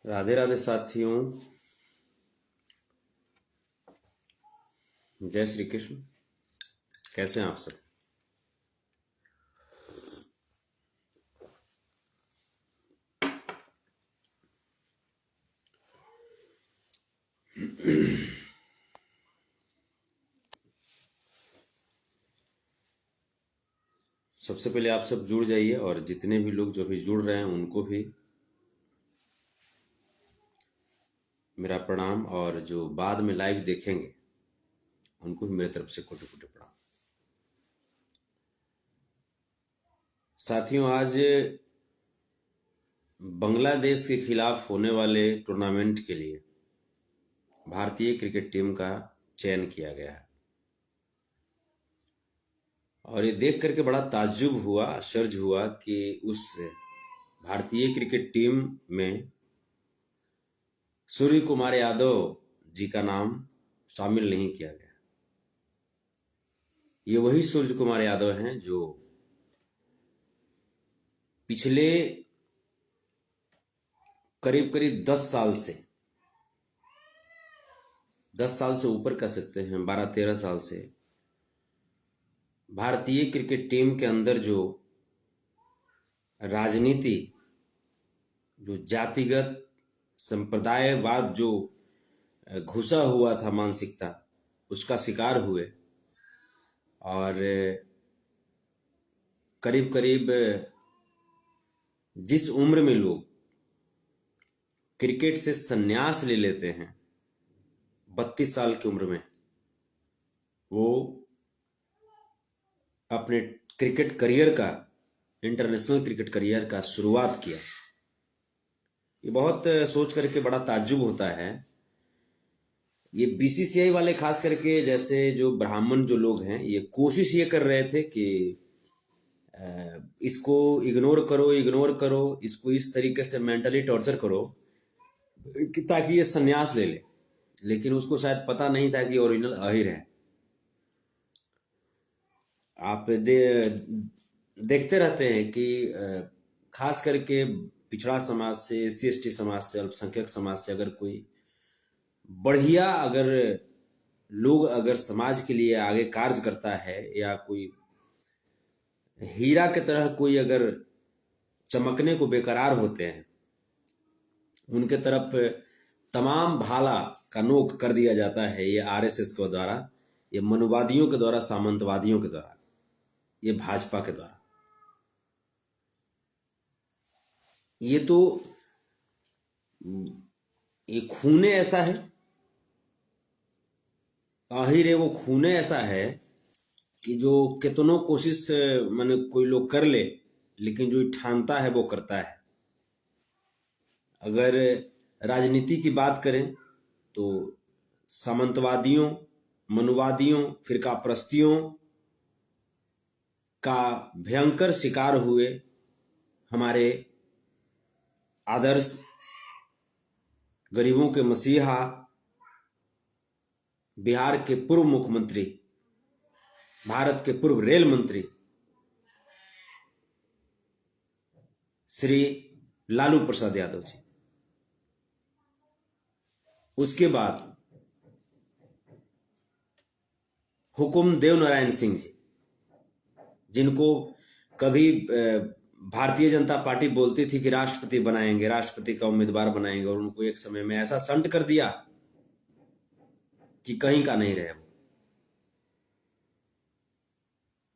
राधे राधे साथियों, जय श्री कृष्ण। कैसे हैं आप सब? सबसे पहले आप सब जुड़ जाइए और जितने भी लोग जो भी जुड़ रहे हैं उनको भी मेरा प्रणाम, और जो बाद में लाइव देखेंगे उनको भी मेरी तरफ से कोटि कोटि प्रणाम। साथियों, आज बांग्लादेश के खिलाफ होने वाले टूर्नामेंट के लिए भारतीय क्रिकेट टीम का चयन किया गया है और ये देख करके बड़ा ताज्जुब हुआ, आश्चर्य हुआ कि उस भारतीय क्रिकेट टीम में सूर्य कुमार यादव जी का नाम शामिल नहीं किया गया। ये वही सूर्य कुमार यादव हैं जो पिछले करीब करीब 10 साल से ऊपर कह सकते हैं, 12-13 साल से भारतीय क्रिकेट टीम के अंदर जो राजनीति, जो जातिगत संप्रदायवाद जो घुसा हुआ था मानसिकता, उसका शिकार हुए और करीब करीब जिस उम्र में लोग क्रिकेट से संन्यास ले लेते हैं, 32 साल की उम्र में वो अपने क्रिकेट करियर का, इंटरनेशनल क्रिकेट करियर का शुरुआत किया। ये बहुत सोच करके बड़ा ताज्जुब होता है। ये बीसीसीआई वाले खास करके, जैसे जो ब्राह्मण जो लोग हैं, ये कोशिश ये कर रहे थे कि इसको इग्नोर करो, इसको इस तरीके से मेंटली टॉर्चर करो कि ताकि ये संन्यास ले ले, लेकिन उसको शायद पता नहीं था कि ओरिजिनल अहिर है। आप देखते रहते हैं कि खास करके पिछड़ा समाज से, SC ST समाज से, अल्पसंख्यक समाज से अगर कोई बढ़िया लोग अगर समाज के लिए आगे कार्य करता है या कोई हीरा की तरह कोई अगर चमकने को बेकरार होते हैं, उनके तरफ तमाम भाला का नोक कर दिया जाता है। ये RSS के द्वारा, ये मनुवादियों के द्वारा, सामंतवादियों के द्वारा, ये भाजपा के द्वारा। ये तो ये खूने ऐसा है, आहिर है वो खूने ऐसा है कि जो कितनों कोशिश माने कोई लोग कर ले, लेकिन जो ठानता है वो करता है। अगर राजनीति की बात करें तो सामंतवादियों, मनुवादियों, फिरकाप्रस्तियों का भयंकर शिकार हुए हमारे आदर्श गरीबों के मसीहा, बिहार के पूर्व मुख्यमंत्री, भारत के पूर्व रेल मंत्री श्री लालू प्रसाद यादव जी। उसके बाद हुकुम देव नारायण सिंह जी, जिनको कभी भारतीय जनता पार्टी बोलती थी कि राष्ट्रपति बनाएंगे, राष्ट्रपति का उम्मीदवार बनाएंगे, और उनको एक समय में ऐसा संट कर दिया कि कहीं का नहीं रहे। वो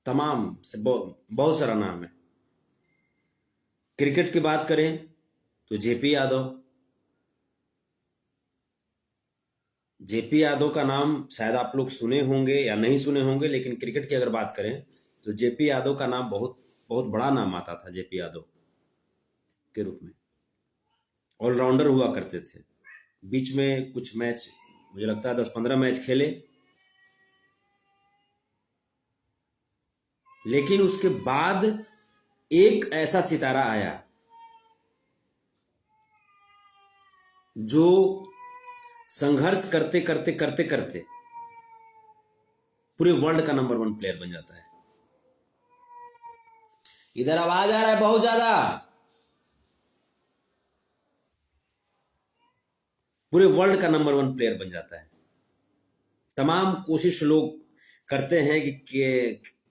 तमाम से बहुत सारा नाम है। क्रिकेट की बात करें तो जेपी यादव का नाम शायद आप लोग सुने होंगे या नहीं सुने होंगे, लेकिन क्रिकेट की अगर बात करें तो जेपी यादव का नाम बहुत बहुत बड़ा नाम आता था। जेपी यादव के रूप में ऑलराउंडर हुआ करते थे। बीच में कुछ मैच, मुझे लगता है 10-15 मैच खेले, लेकिन उसके बाद एक ऐसा सितारा आया जो संघर्ष करते करते करते करते पूरे वर्ल्ड का नंबर 1 प्लेयर बन जाता है। इधर आवाज आ रहा है बहुत ज्यादा। पूरे वर्ल्ड का नंबर 1 प्लेयर बन जाता है। तमाम कोशिश लोग करते हैं कि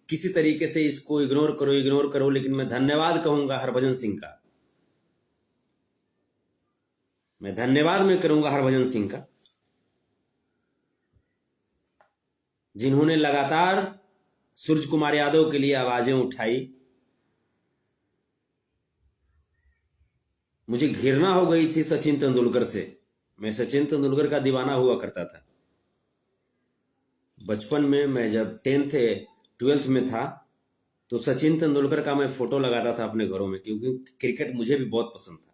किसी तरीके से इसको इग्नोर करो, लेकिन मैं धन्यवाद कहूंगा हरभजन सिंह का। मैं धन्यवाद करूंगा हरभजन सिंह का, जिन्होंने लगातार सूर्य कुमार यादव के लिए आवाजें उठाई। मुझे घृणा हो गई थी सचिन तेंदुलकर से। मैं सचिन तेंदुलकर का दीवाना हुआ करता था। बचपन में मैं जब 10th 12th में था तो सचिन तेंदुलकर का मैं फोटो लगाता था अपने घरों में, क्योंकि क्रिकेट मुझे भी बहुत पसंद था।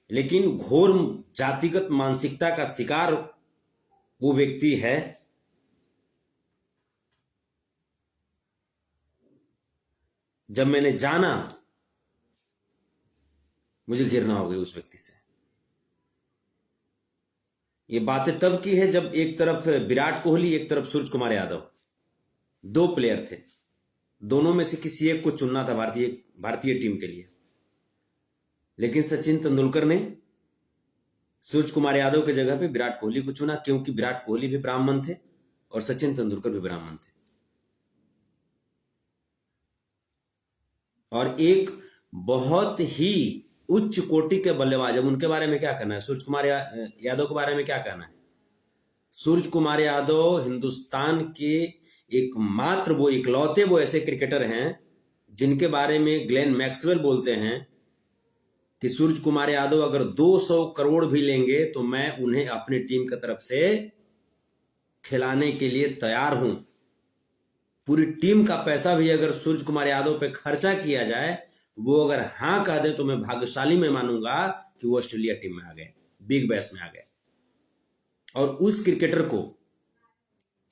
लेकिन घोर जातिगत मानसिकता का शिकार वो व्यक्ति है जब मैंने जाना, मुझे घृणा हो गई उस व्यक्ति से। ये बातें तब की है जब एक तरफ विराट कोहली, एक तरफ सूर्य कुमार यादव, 2 प्लेयर थे। दोनों में से किसी एक को चुनना था भारतीय टीम के लिए। लेकिन सचिन तेंदुलकर ने सूर्य कुमार यादव की जगह पे विराट कोहली को चुना, क्योंकि विराट कोहली भी ब्राह्मण थे और सचिन तेंदुलकर भी ब्राह्मण थे। और एक बहुत ही उच्च कोटि के बल्लेबाज, अब उनके बारे में क्या कहना है, सूर्य कुमार यादव के बारे में क्या कहना है। सूर्य कुमार यादव हिंदुस्तान के एकमात्र वो इकलौते वो ऐसे क्रिकेटर हैं जिनके बारे में ग्लेन मैक्सवेल बोलते हैं कि सूर्य कुमार यादव अगर 200 करोड़ भी लेंगे तो मैं उन्हें अपनी टीम की तरफ से खिलाने के लिए तैयार हूं। पूरी टीम का पैसा भी अगर सूर्य कुमार यादव पे खर्चा किया जाए, वो अगर हाँ कह दे तो मैं भाग्यशाली में मानूंगा कि वो ऑस्ट्रेलिया टीम में आ गए, बिग बैश में आ गए। और उस क्रिकेटर को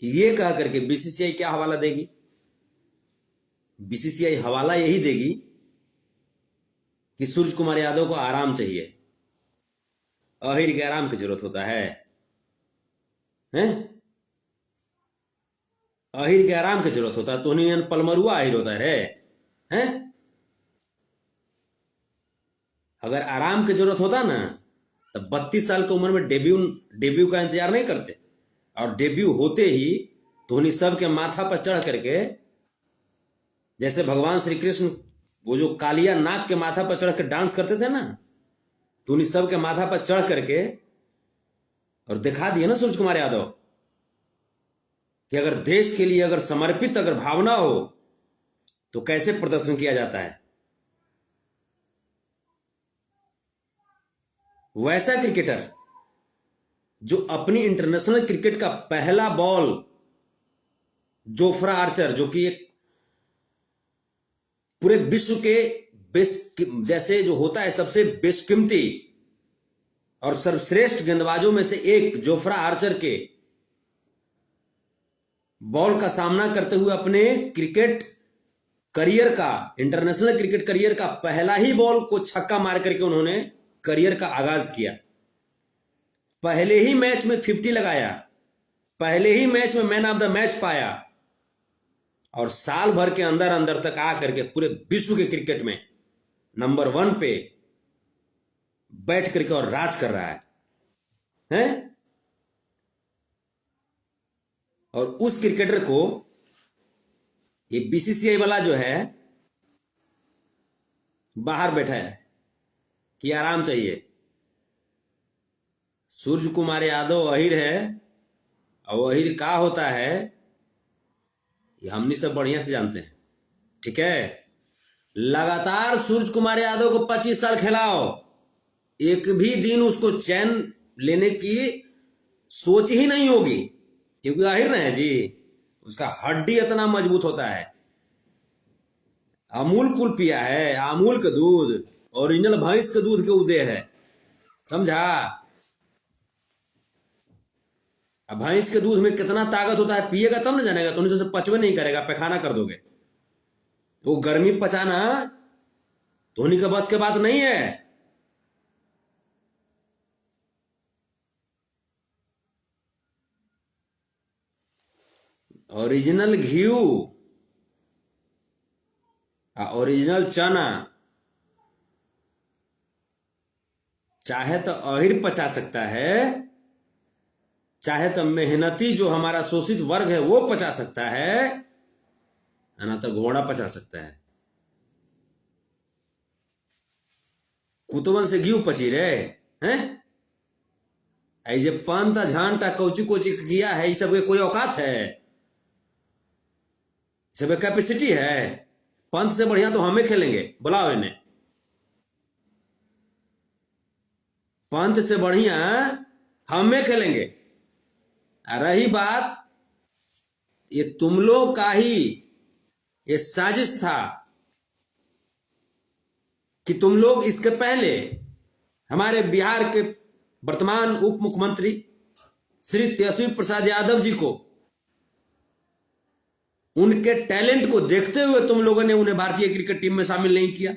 ये कह करके बीसीसीआई क्या हवाला देगी? बीसीसीआई हवाला यही देगी कि सूर्य कुमार यादव को आराम चाहिए। अहिर के आराम की जरूरत होता है, हैं? अहिर के आराम की जरूरत होता है तो नहीं पलमरुआ अहिर होता है रे, हैं? अगर आराम की जरूरत होता ना तो 32 साल की उम्र में डेब्यू का इंतजार नहीं करते, और डेब्यू होते ही तो उन्हीं सब के माथा पर चढ़ करके, जैसे भगवान श्री कृष्ण वो जो कालिया नाग के माथा पर चढ़ कर डांस करते थे ना, तो उन्हीं सब के माथा पर चढ़ करके और दिखा दिए ना सूर्य कुमार यादव कि अगर देश के लिए अगर समर्पित अगर भावना हो तो कैसे प्रदर्शन किया जाता है। वैसा क्रिकेटर जो अपनी इंटरनेशनल क्रिकेट का पहला बॉल जोफ्रा आर्चर, जो कि एक पूरे विश्व के जैसे जो होता है सबसे बेशकीमती और सर्वश्रेष्ठ गेंदबाजों में से एक जोफ्रा आर्चर के बॉल का सामना करते हुए अपने क्रिकेट करियर का, इंटरनेशनल क्रिकेट करियर का पहला ही बॉल को छक्का मार करके उन्होंने करियर का आगाज किया। पहले ही मैच में 50 लगाया, पहले ही मैच में मैन ऑफ द मैच पाया, और साल भर के अंदर अंदर तक आकर के पूरे विश्व के क्रिकेट में नंबर 1 पे बैठ करके और राज कर रहा है, हैं? और उस क्रिकेटर को ये बीसीसीआई वाला जो है बाहर बैठा है कि आराम चाहिए। सूर्य कुमार यादव अहिर है, और अहिर का होता है ये हमनी सब बढ़िया से जानते हैं, ठीक है? लगातार सूर्य कुमार यादव को 25 साल खिलाओ, एक भी दिन उसको चैन लेने की सोच ही नहीं होगी, क्योंकि अहिर है जी, उसका हड्डी इतना मजबूत होता है। अमूल कूल पिया है, अमूल का दूध, ओरिजिनल भैंस के दूध के उदय है, समझा? अब भैंस के दूध में कितना ताकत होता है, पिएगा तब ना जानेगा, तो उन्हीं से पचवे नहीं करेगा, पैखाना कर दोगे। वो गर्मी पचाना तो उन्हीं के बस के बात नहीं है। ओरिजिनल घी, ओरिजिनल चना, चाहे तो अहिर पचा सकता है, चाहे तो मेहनती जो हमारा शोषित वर्ग है वो पचा सकता है, ना तो घोड़ा पचा सकता है। कुतवन से घी पची रे हैं? जे पंत झांटा कौची कोची किया है, इस सब के कोई औकात है? सब कैपेसिटी है? पंत से बढ़िया तो हमें खेलेंगे, बुलाओ इन्हें। पंत से बढ़िया हमें खेलेंगे। रही बात ये तुम लोग का ही ये साजिश था कि तुम लोग इसके पहले हमारे बिहार के वर्तमान उप मुख्यमंत्री श्री तेजस्वी प्रसाद यादव जी को, उनके टैलेंट को देखते हुए तुम लोगों ने उन्हें भारतीय क्रिकेट टीम में शामिल नहीं किया,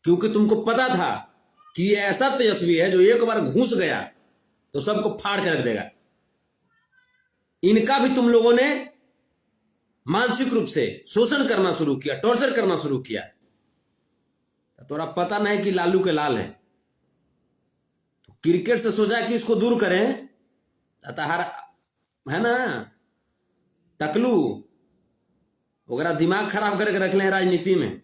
क्योंकि तुमको पता था कि ये ऐसा तेजस्वी है जो एक बार घुस गया तो सबको फाड़ के रख देगा। इनका भी तुम लोगों ने मानसिक रूप से शोषण करना शुरू किया, टॉर्चर करना शुरू किया। तोरा पता नहीं कि लालू के लाल है, तो क्रिकेट से सोचा कि इसको दूर करें। तहार है ना टकलू वगैरह दिमाग खराब करके रख ले राजनीति में।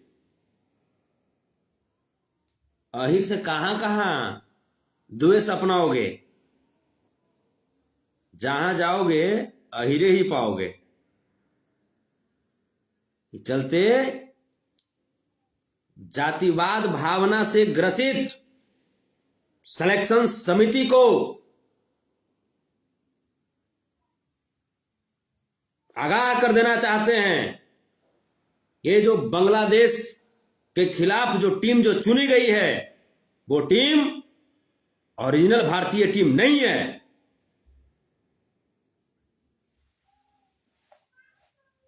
अहिर से कहां कहां द्वेष अपनाओगे, जहां जाओगे अहिरे ही पाओगे। चलते जातिवाद भावना से ग्रसित सिलेक्शन समिति को आगाह कर देना चाहते हैं। ये जो बांग्लादेश के खिलाफ जो टीम जो चुनी गई है, वो टीम ओरिजिनल भारतीय टीम नहीं है।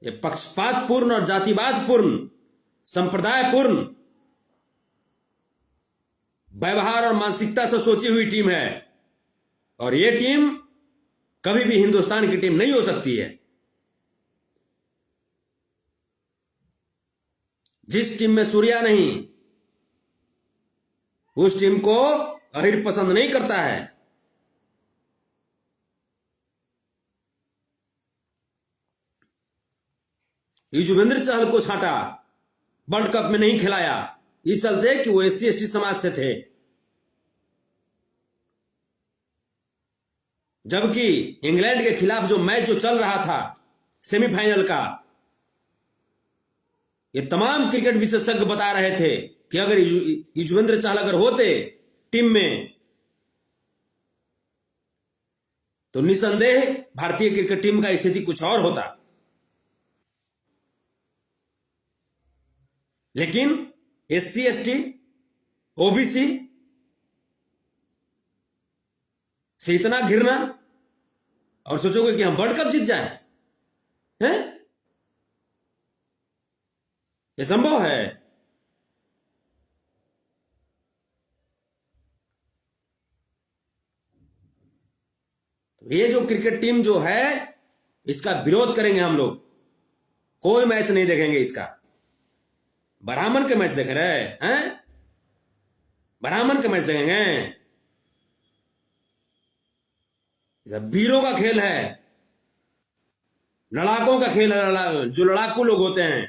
ये पक्षपातपूर्ण और जातिवादपूर्ण, संप्रदायपूर्ण व्यवहार और मानसिकता से सोची हुई टीम है, और ये टीम कभी भी हिंदुस्तान की टीम नहीं हो सकती है। जिस टीम में सूर्या नहीं, उस टीम को अहिर पसंद नहीं करता है। युजवेंद्र चहल को छांटा, वर्ल्ड कप में नहीं खिलाया, इस चलते कि वो SC ST समाज से थे। जबकि इंग्लैंड के खिलाफ जो मैच जो चल रहा था सेमीफाइनल का, ये तमाम क्रिकेट विशेषज्ञ बता रहे थे कि अगर युजवेंद्र चहल अगर होते टीम में तो निसंदेह भारतीय क्रिकेट टीम का स्थिति कुछ और होता। लेकिन SC ST OBC से इतना घिरना और सोचोगे कि हम वर्ल्ड कप जीत जाए, हैं? ये संभव है? तो ये जो क्रिकेट टीम जो है, इसका विरोध करेंगे हम लोग। कोई मैच नहीं देखेंगे इसका। ब्राह्मण के मैच देख रहे हैं? ब्राह्मण के मैच देखेंगे? वीरों का खेल है, लड़ाकों का खेल है, जो लड़ाकू लोग होते हैं।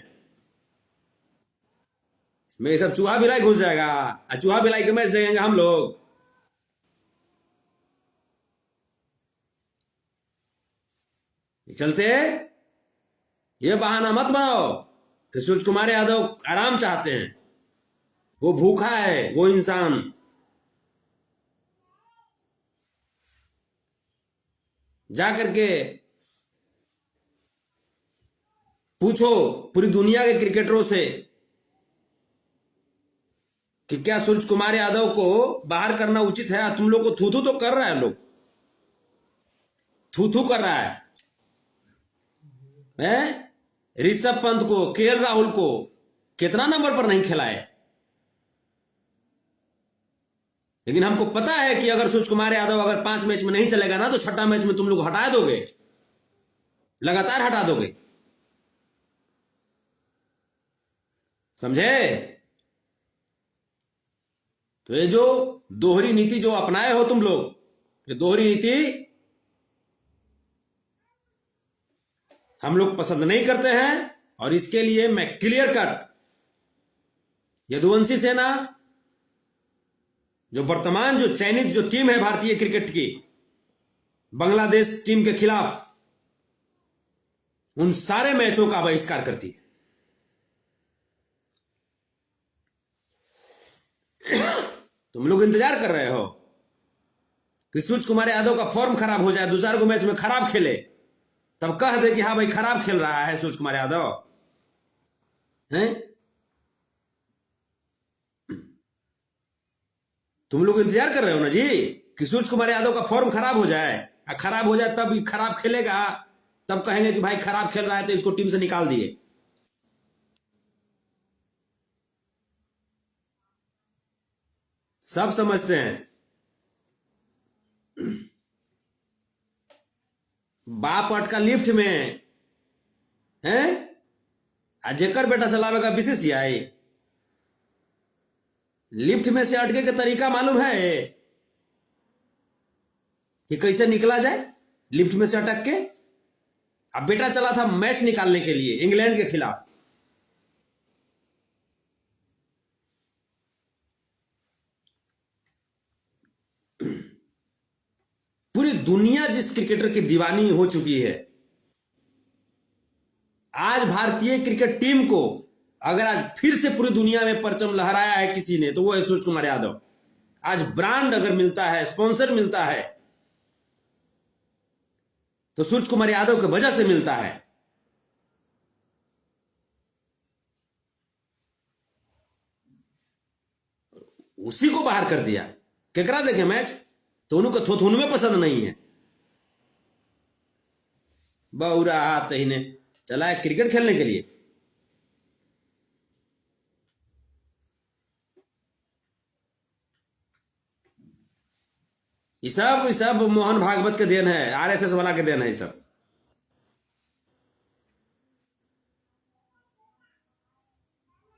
इसमें सब चूहा बिलाई घुस जाएगा, चूहा बिलाई के मैच देखेंगे हम लोग। चलते ये बहाना मत बनाओ कि सूरज कुमार यादव आराम चाहते हैं। वो भूखा है, वो इंसान। जाकर के पूछो पूरी दुनिया के क्रिकेटरों से कि क्या सूरज कुमार यादव को बाहर करना उचित है। तुम लोग को थू थू तो कर रहा है, लोग थू थू कर रहा है। ऋषभ पंत को, KL राहुल को कितना नंबर पर नहीं खिलाए। लेकिन हमको पता है कि अगर सूरज कुमार यादव अगर 5 मैच में नहीं चलेगा ना, तो छठा मैच में तुम लोग हटा दोगे, लगातार हटा दोगे। समझे? तो ये जो दोहरी नीति जो अपनाए हो तुम लोग, ये दोहरी नीति हम लोग पसंद नहीं करते हैं। और इसके लिए मैं क्लियर कट यदुवंशी सेना, जो वर्तमान जो चयनित जो टीम है भारतीय क्रिकेट की बांग्लादेश टीम के खिलाफ, उन सारे मैचों का बहिष्कार करती है। तुम लोग इंतजार कर रहे हो कि सूर्य कुमार यादव का फॉर्म खराब हो जाए, 2-4 गो मैच में खराब खेले, तब कह दे कि हाँ भाई खराब खेल रहा है सूर्य कुमार यादव हैं। तुम लोग इंतजार कर रहे हो ना जी कि सूर्य कुमार यादव का फॉर्म खराब हो जाए, खराब हो जाए तब खराब खेलेगा, तब कहेंगे कि भाई खराब खेल रहा है तो इसको टीम से निकाल दिए। सब समझते हैं। बाप अटका लिफ्ट में हैं, जेकर बेटा चलावेगा बीसीसीआई। लिफ्ट में से अटके का तरीका मालूम है कि कैसे निकला जाए लिफ्ट में से अटक के। अब बेटा चला था मैच निकालने के लिए इंग्लैंड के खिलाफ। पूरी दुनिया जिस क्रिकेटर की दीवानी हो चुकी है, आज भारतीय क्रिकेट टीम को अगर आज फिर से पूरी दुनिया में परचम लहराया है किसी ने, तो वो है सूर्य कुमार यादव। आज ब्रांड अगर मिलता है, स्पॉन्सर मिलता है, तो सूर्य कुमार यादव की वजह से मिलता है। उसी को बाहर कर दिया। केकरा देखे मैच तो उनको थोथुन में पसंद नहीं है। बहुरा हाथ ही ने चला है क्रिकेट खेलने के लिए। ये सब मोहन भागवत के देन है, आरएसएस वाला के देन है। ये सब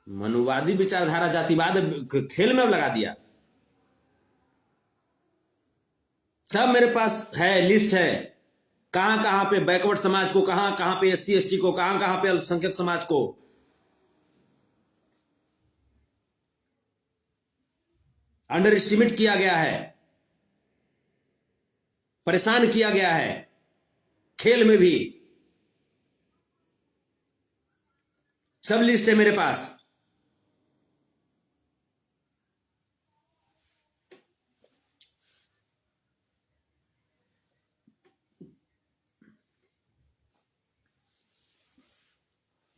मनुवादी विचारधारा जातिवाद खेल में लगा दिया। सब मेरे पास है, लिस्ट है, कहां कहां पे बैकवर्ड समाज को, कहां कहां पे एससी एसटी को, कहां कहां पे अल्पसंख्यक समाज को अंडर एस्टिमेट किया गया है, परेशान किया गया है खेल में भी। सब लिस्ट है मेरे पास।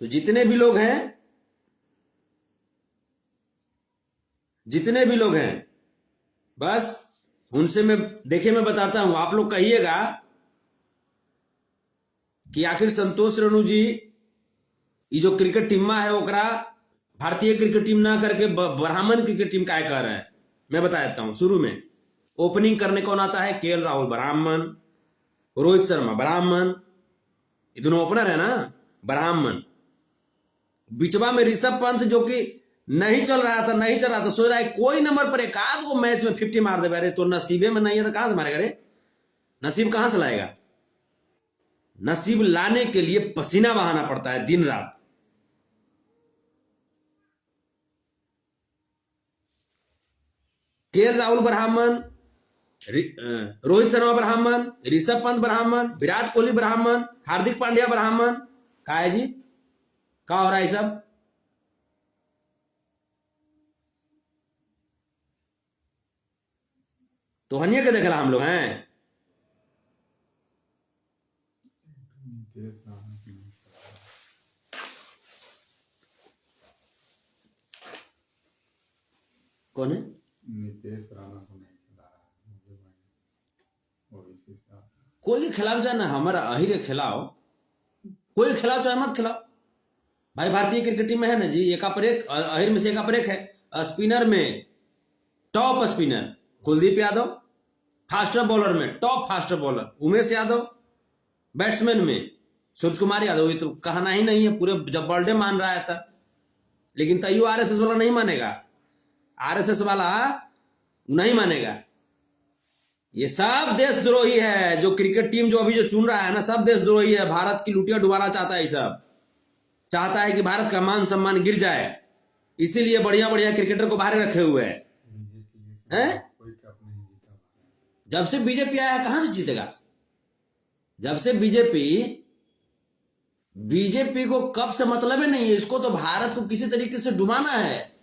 तो जितने भी लोग हैं बस उनसे मैं बताता हूं। आप लोग कहिएगा कि आखिर संतोष रेणु जी ये जो क्रिकेट टीम है ओकरा भारतीय क्रिकेट टीम ना करके ब्राह्मण क्रिकेट टीम का कह रहे हैं। मैं बता देता हूं। शुरू में ओपनिंग करने कौन आता है? केएल राहुल ब्राह्मण, रोहित शर्मा ब्राह्मण, ये दोनों ओपनर है ना ब्राह्मण। बिचवा में ऋषभ पंत जो कि नहीं चल रहा था, सोच रहा है कोई नंबर पर एक आध को मैच में 50 मार दे। अरे तो नसीबे में नहीं है तो कहां से मारेगा रे? नसीब कहां से लाएगा? नसीब लाने के लिए पसीना बहाना पड़ता है दिन रात। केएल राहुल ब्राह्मण, रोहित शर्मा ब्राह्मण, ऋषभ पंत ब्राह्मण, विराट कोहली ब्राह्मण, हार्दिक पांड्या ब्राह्मण। का है जी? का हो रहा है सब? तो हनिया के देखला हम लोग हैं। कौन है? नीतीश राणा को नहीं खिला रहा। कोई खिलाफ जाए ना, हमारा अहिर खिलाओ, कोई खिलाफ चाहे मत खिलाओ भाई। भारतीय क्रिकेट टीम में है ना जी एक पर एक, अहिर में से एक पर एक है। स्पिनर में top spinner Kuldeep Yadav, faster bowler में top faster bowler Umesh Yadav, batsman में सूर्य कुमार यादव। ये तो कहना ही नहीं है, पूरे जब बर्थडे मान रहा था। लेकिन तैयो आरएसएस वाला नहीं मानेगा। आरएसएस वाला नहीं मानेगा। ये सब देशद्रोही है। जो क्रिकेट टीम जो अभी जो चुन रहा है ना, सब देशद्रोही है। भारत की लुटिया डुबाना चाहता है। ये सब चाहता है कि भारत का मान सम्मान गिर जाए, इसीलिए बढ़िया बढ़िया क्रिकेटर को बाहर रखे हुए हैं। हैं? कोई कप नहीं जीता। जब से बीजेपी आया कहां से जीतेगा? जब से बीजेपी को कब से मतलब ही नहीं है। इसको तो भारत को किसी तरीके से डुबाना है।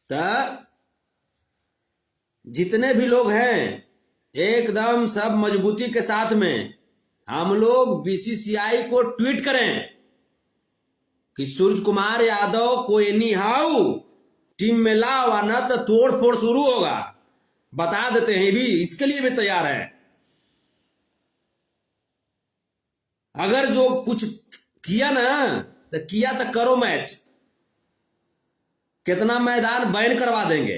तो जितने भी लोग हैं एकदम सब मजबूती के साथ में हम लोग बीसीसीआई को ट्वीट करें कि सूरज कुमार यादव को एनी हाउ टीम में लाओ, वरना तो तोड़ फोड़ शुरू होगा। बता देते हैं, भी इसके लिए भी तैयार है। अगर जो कुछ किया ना तो किया तो करो मैच, कितना मैदान बैन करवा देंगे।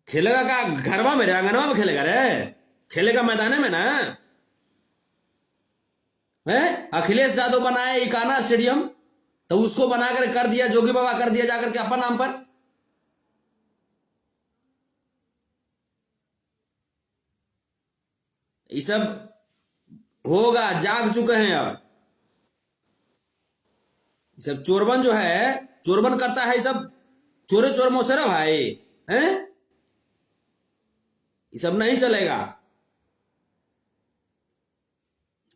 खेलेगा का घरवा में रे, आंगनवा में खेलेगा रे? खेलेगा मैदान में ना। है अखिलेश यादव बनाए इकाना स्टेडियम, तो उसको बनाकर कर दिया, जोगी बाबा कर दिया जाकर के अपन नाम पर। ये सब होगा, जाग चुके हैं अब। सब चोरबन जो है, चोरबन करता है। सब चोरे चोर मोसेरा भाई हैं। ये सब नहीं चलेगा।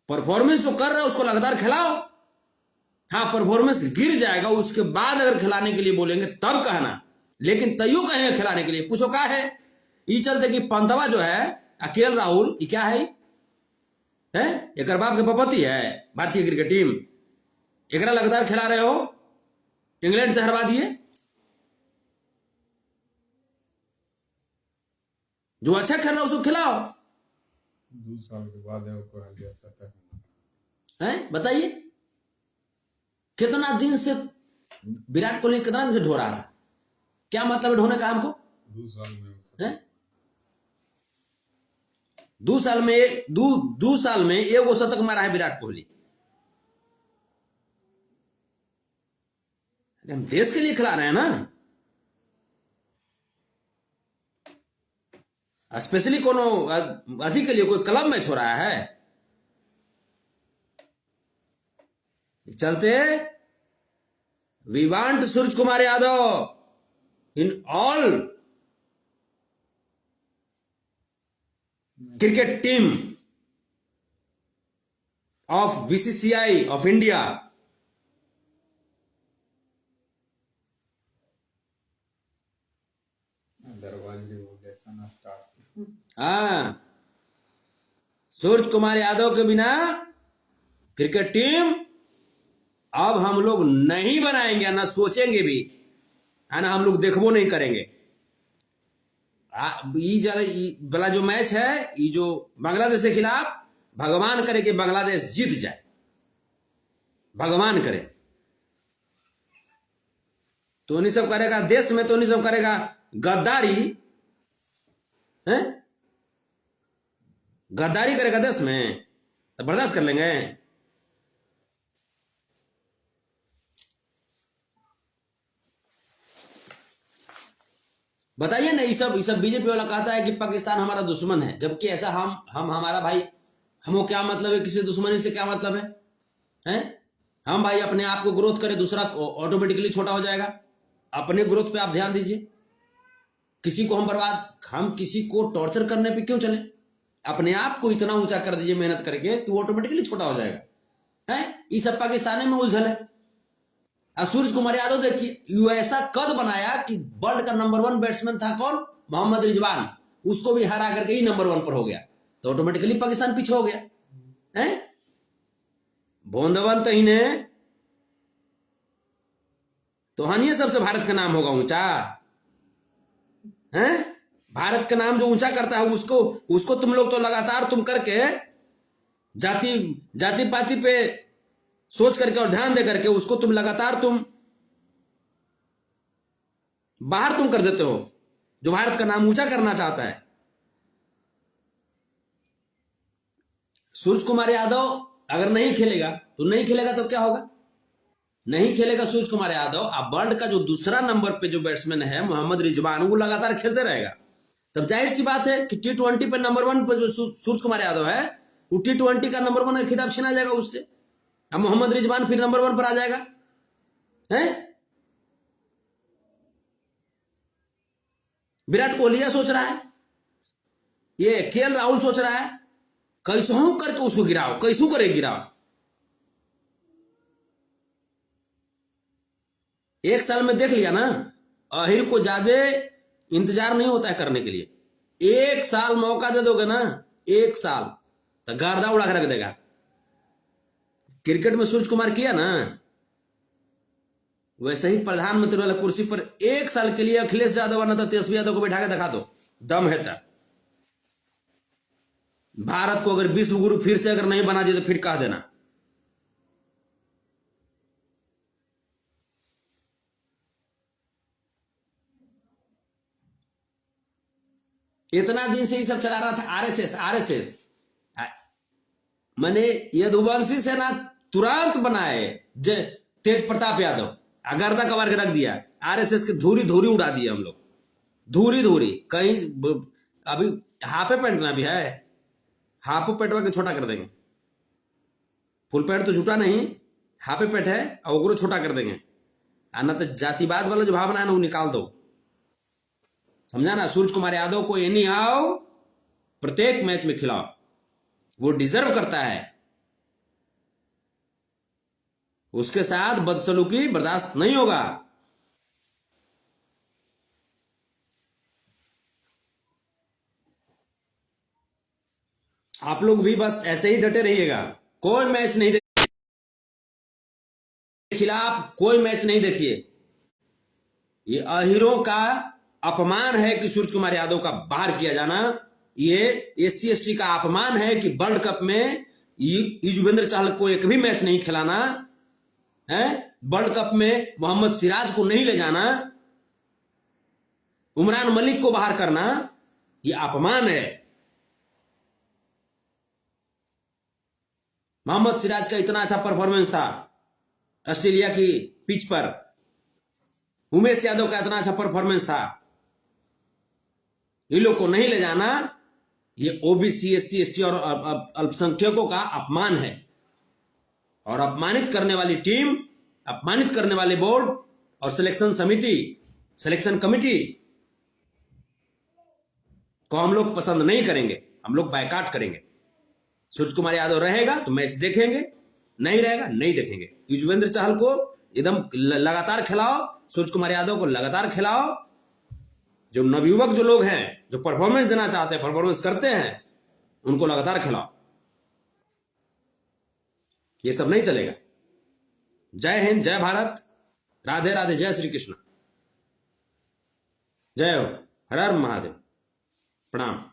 परफॉर्मेंस जो कर रहे हो उसको लगातार खिलाओ। हाँ, परफॉर्मेंस गिर जाएगा उसके बाद अगर खिलाने के लिए बोलेंगे तब कहना, लेकिन तैयो कहेंगे खिलाने के लिए। पूछो क्या है? ये चलते कि पंतवा जो है, अकेल राहुल, ये क्या है? एक बाप के पपती है भारतीय क्रिकेट टीम। एक लगातार खिला रहे हो, इंग्लैंड से हरवा दिए। जो अच्छा खेल रहा है उसको खिलाओ। 2 साल के बाद है, बताइए कितना दिन से विराट कोहली कितना दिन से ढो रहा था? क्या मतलब है ढोने का हमको? 2 साल में है? 2 साल में 2 साल में एगो शतक मारा है विराट कोहली। हम देश के लिए खिला रहे हैं ना। स्पेशली कोनो अधिक के लिए कोई क्लब मैच हो रहा है? चलते we want Suraj Kumar Yadav in all cricket team of BCCI of India. हाँ, सूरज कुमार यादव के बिना क्रिकेट टीम अब हम लोग नहीं बनाएंगे, ना सोचेंगे भी, है ना। हम लोग देखबो नहीं करेंगे। ये वाला जो मैच है, ये जो बांग्लादेश के खिलाफ, भगवान करे कि बांग्लादेश जीत जाए, भगवान करे। तो नहीं सब करेगा देश में, तो नहीं सब करेगा गद्दारी है, गद्दारी करेगा देश में, तो बर्दाश्त कर लेंगे? बताइए ना। ये सब बीजेपी वाला कहता है कि पाकिस्तान हमारा दुश्मन है, जबकि ऐसा हम हमारा भाई, हमको क्या मतलब है? किसी दुश्मनी से क्या मतलब है? हैं? हम भाई अपने आप को ग्रोथ करें, दूसरा ऑटोमेटिकली छोटा हो जाएगा। अपने ग्रोथ पे आप ध्यान दीजिए। किसी को हम किसी को टॉर्चर करने पे क्यों चले? अपने आप को इतना ऊंचा कर दीजिए मेहनत करके, तो ऑटोमेटिकली छोटा हो जाएगा। है ये सब पाकिस्तानी में उलझल है। सूरज कुमार यादव देखिए, ऐसा कद बनाया कि वर्ल्ड का नंबर 1 बैट्समैन था कौन? मोहम्मद रिजवान, उसको भी हरा करके ही नंबर 1 पर हो गया। तो ऑटोमेटिकली पाकिस्तान पीछे हो गया है। बोंदवंत ही ने तो हानिए सबसे भारत का नाम होगा ऊंचा है। भारत का नाम जो ऊंचा करता है उसको तुम लोग तो लगातार तुम करके जाति पाति पे सोच करके और ध्यान दे करके उसको तुम लगातार बाहर कर देते हो, जो भारत का नाम ऊंचा करना चाहता है। सूरज कुमार यादव अगर नहीं खेलेगा तो क्या होगा? नहीं खेलेगा सूरज कुमार यादव, अब वर्ल्ड का जो दूसरा नंबर पे जो बैट्समैन है मोहम्मद रिजवान, वो लगातार खेलते रहेगा, तब जाहिर सी बात है कि T20 पे नंबर 1 पे जो सूरज कुमार यादव है, वो T20 का नंबर 1 का खिताब छीना जाएगा उससे। अब मोहम्मद रिजवान फिर नंबर 1 पर आ जाएगा, हैं? विराट कोहली सोच रहा है, ये KL राहुल सोच रहा है, कैसों करके उसको गिराओ, कैसों करे गिराओ। एक साल में देख लिया ना, अहिर को ज्यादा इंतजार नहीं होता है करने के लिए। एक साल मौका दे दोगे ना, एक साल, तो गर्दा उड़ा कर रख देगा। क्रिकेट में सूरज कुमार किया ना, वैसे ही प्रधानमंत्री वाला कुर्सी पर एक साल के लिए अखिलेश यादव ना तो तेजस्वी यादव को बैठा के दिखा दो, दम है तब। भारत को अगर विश्व गुरु फिर से अगर नहीं बना दिया तो फिर कह देना। इतना दिन से ये सब चला रहा था आरएसएस। मैंने यदुवंशी सेना तुरंत बनाए तेज प्रताप यादव, गर्दा कबार के रख दिया। आरएसएस के धूरी धूरी उड़ा दिया हम लोग, धूरी धूरी। कहीं अभी हाफे पेंट ना भी है, हाफ पेटवा के छोटा कर देंगे। फुल पेंट तो झूठा नहीं, हाफे पेट है और ओकरो छोटा कर देंगे। ना तो जातिवाद वाला जो भावना है ना वो निकाल दो, समझा ना। सूरज कुमार यादव को एनी हाउ प्रत्येक मैच में खिलाओ, वो डिजर्व करता है। उसके साथ बदसलूकी बर्दाश्त नहीं होगा। आप लोग भी बस ऐसे ही डटे रहिएगा, कोई मैच नहीं खिलाफ कोई मैच नहीं देखिए। ये अहिरों का अपमान है कि सूरज कुमार यादव का बाहर किया जाना। ये SC ST का अपमान है कि वर्ल्ड कप में युजवेंद्र चहल को एक भी मैच नहीं खिलाना है। वर्ल्ड कप में मोहम्मद सिराज को नहीं ले जाना, उमरान मलिक को बाहर करना, ये अपमान है। मोहम्मद सिराज का इतना अच्छा परफॉर्मेंस था ऑस्ट्रेलिया की पिच पर, उमेश यादव का इतना अच्छा परफॉर्मेंस था, ये लोग को नहीं ले जाना, ये OBC SC ST और अल्पसंख्यकों का अपमान है। और अपमानित करने वाली टीम, अपमानित करने वाले बोर्ड और सिलेक्शन समिति, सिलेक्शन कमिटी को हम लोग पसंद नहीं करेंगे, हम लोग बायकॉट करेंगे। सूरज कुमार यादव रहेगा तो मैच देखेंगे, नहीं रहेगा नहीं देखेंगे। युजवेंद्र चहल को एकदम लगातार खिलाओ, सूरज कुमार यादव को लगातार खिलाओ। जो नवयुवक जो लोग हैं, जो परफॉर्मेंस देना चाहते हैं, परफॉर्मेंस करते हैं, उनको लगातार खिलाओ। ये सब नहीं चलेगा। जय हिंद, जय भारत, राधे राधे, जय श्री कृष्ण, जय हो, हर हर महादेव, प्रणाम।